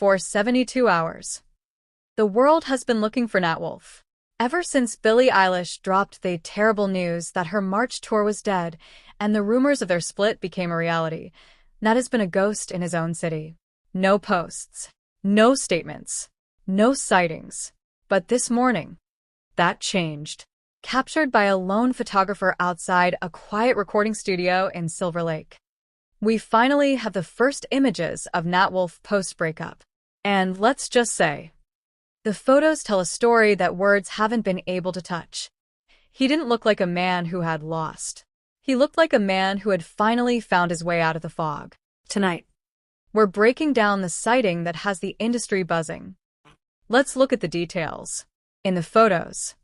for 72 hours. The world has been looking for Nat Wolff. Ever since Billie Eilish dropped the terrible news that her March tour was dead and the rumors of their split became a reality, Nat has been a ghost in his own city. No posts, no statements, no sightings. But this morning, that changed. Captured by a lone photographer outside a quiet recording studio in Silver Lake. We finally have the first images of Nat Wolff post-breakup. And let's just say, the photos tell a story that words haven't been able to touch. He didn't look like a man who had lost. He looked like a man who had finally found his way out of the fog. Tonight, we're breaking down the sighting that has the industry buzzing. Let's look at the details. In the photos,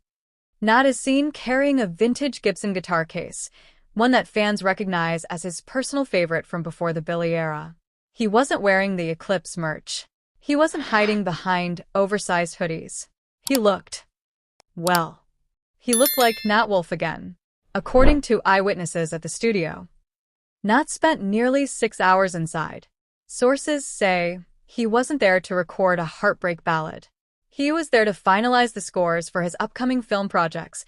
Nat is seen carrying a vintage Gibson guitar case, one that fans recognize as his personal favorite from before the Billie era. He wasn't wearing the Eclipse merch. He wasn't hiding behind oversized hoodies. He looked like Nat Wolff again. According to eyewitnesses at the studio, Nat spent nearly 6 hours inside. Sources say he wasn't there to record a heartbreak ballad. He was there to finalize the scores for his upcoming film projects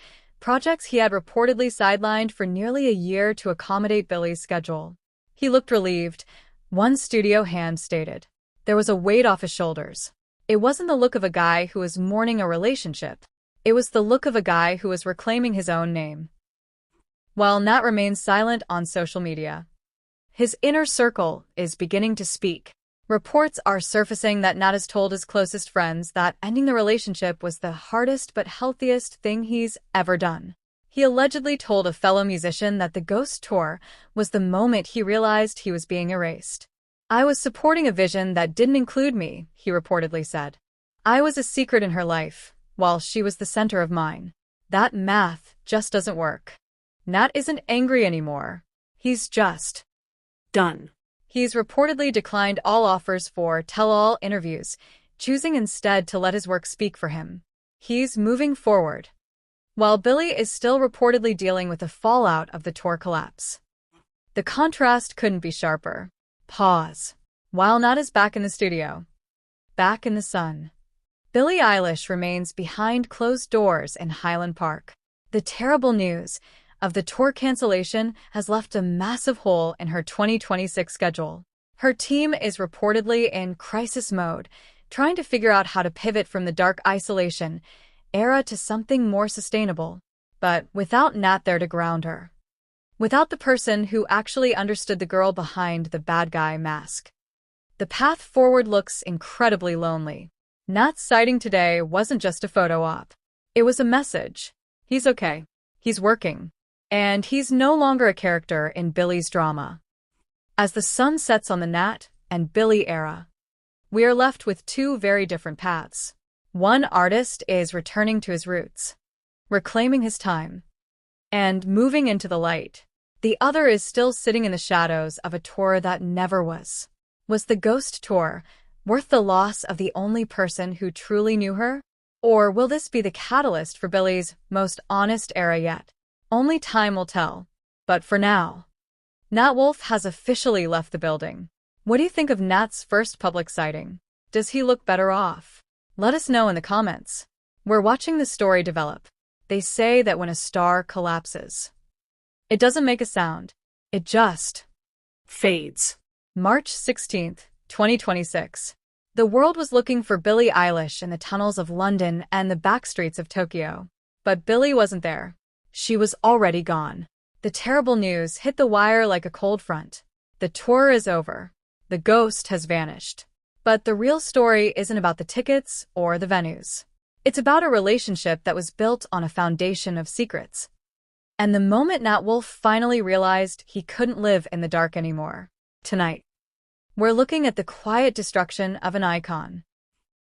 he had reportedly sidelined for nearly a year to accommodate Billie's schedule. He looked relieved. One studio hand stated. There was a weight off his shoulders. It wasn't the look of a guy who was mourning a relationship. It was the look of a guy who was reclaiming his own name. While Nat remains silent on social media, his inner circle is beginning to speak. Reports are surfacing that Nat has told his closest friends that ending the relationship was the hardest but healthiest thing he's ever done. He allegedly told a fellow musician that the Ghost tour was the moment he realized he was being erased. I was supporting a vision that didn't include me, he reportedly said. I was a secret in her life, while she was the center of mine. That math just doesn't work. Nat isn't angry anymore. He's just done. He's reportedly declined all offers for tell-all interviews, choosing instead to let his work speak for him. He's moving forward. While Billie is still reportedly dealing with the fallout of the tour collapse. The contrast couldn't be sharper. Pause. While Nat is back in the studio, back in the sun, Billie Eilish remains behind closed doors in Highland Park. The terrible news of the tour cancellation has left a massive hole in her 2026 schedule. Her team is reportedly in crisis mode, trying to figure out how to pivot from the dark isolation era to something more sustainable. But without Nat there to ground her. Without the person who actually understood the girl behind the bad guy mask. The path forward looks incredibly lonely. Nat's sighting today wasn't just a photo op. It was a message. He's okay. He's working. And he's no longer a character in Billie's drama. As the sun sets on the Nat and Billie era, we are left with two very different paths. One artist is returning to his roots, reclaiming his time, and moving into the light. The other is still sitting in the shadows of a tour that never was. Was the Ghost tour worth the loss of the only person who truly knew her? Or will this be the catalyst for Billie's most honest era yet? Only time will tell. But for now, Nat Wolff has officially left the building. What do you think of Nat's first public sighting? Does he look better off? Let us know in the comments. We're watching the story develop. They say that when a star collapses, it doesn't make a sound. It just fades. March 16th, 2026. The world was looking for Billie Eilish in the tunnels of London and the backstreets of Tokyo. But Billie wasn't there. She was already gone. The terrible news hit the wire like a cold front. The tour is over. The Ghost has vanished. But the real story isn't about the tickets or the venues. It's about a relationship that was built on a foundation of secrets. And the moment Nat Wolff finally realized he couldn't live in the dark anymore. Tonight, we're looking at the quiet destruction of an icon.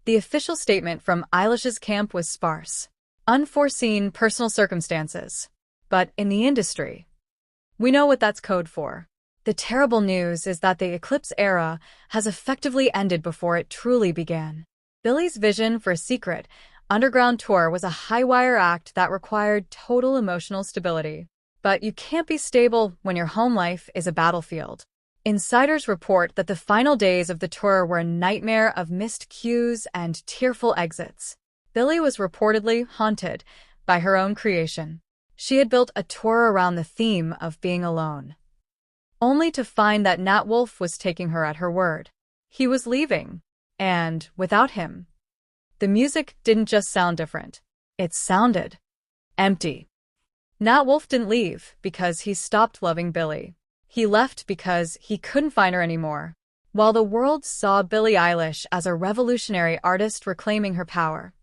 The official statement from Eilish's camp was sparse. Unforeseen personal circumstances. But in the industry, we know what that's code for. The terrible news is that the Eclipse era has effectively ended before it truly began. Billie's vision for a secret, underground tour was a high-wire act that required total emotional stability. But you can't be stable when your home life is a battlefield. Insiders report that the final days of the tour were a nightmare of missed cues and tearful exits. Billie was reportedly haunted by her own creation. She had built a tour around the theme of being alone, only to find that Nat Wolff was taking her at her word. He was leaving, and without him, the music didn't just sound different. It sounded empty. Nat Wolff didn't leave because he stopped loving Billie. He left because he couldn't find her anymore. While the world saw Billie Eilish as a revolutionary artist reclaiming her power,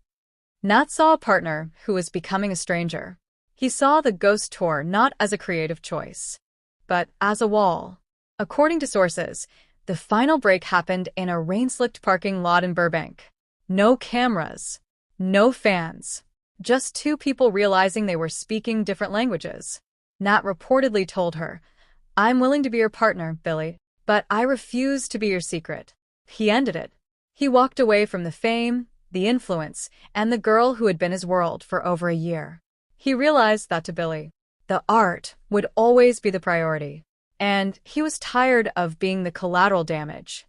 Nat saw a partner who was becoming a stranger. He saw the Ghost Tour not as a creative choice, but as a wall. According to sources, the final break happened in a rain-slicked parking lot in Burbank. No cameras, no fans, just two people realizing they were speaking different languages. Nat reportedly told her, "I'm willing to be your partner, Billie, but I refuse to be your secret." He ended it. He walked away from the fame, the influence, and the girl who had been his world for over a year. He realized that to Billie, the art would always be the priority, and he was tired of being the collateral damage.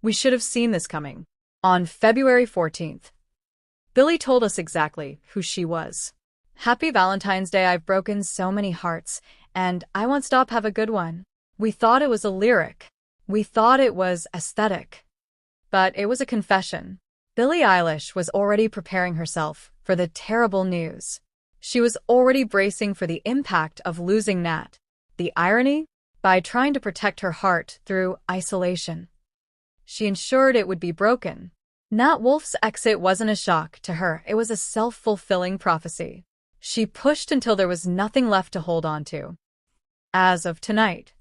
We should have seen this coming. On February 14th, Billie told us exactly who she was. "Happy Valentine's Day, I've broken so many hearts, and I won't stop, have a good one." We thought it was a lyric. We thought it was aesthetic. But it was a confession. Billie Eilish was already preparing herself for the terrible news. She was already bracing for the impact of losing Nat. The irony? By trying to protect her heart through isolation, she ensured it would be broken. Nat Wolff's exit wasn't a shock to her, it was a self-fulfilling prophecy. She pushed until there was nothing left to hold on to. As of tonight,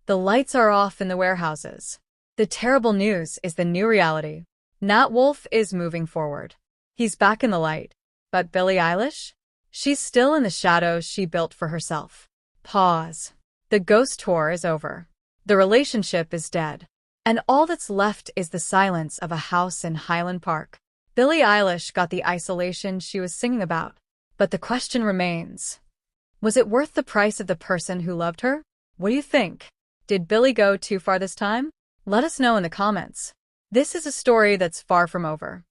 the lights are off in the warehouses. The terrible news is the new reality. Nat Wolff is moving forward. He's back in the light. But Billie Eilish? She's still in the shadows she built for herself. Pause. The Ghost Tour is over. The relationship is dead. And all that's left is the silence of a house in Highland Park. Billie Eilish got the isolation she was singing about. But the question remains, was it worth the price of the person who loved her? What do you think? Did Billie go too far this time? Let us know in the comments. This is a story that's far from over.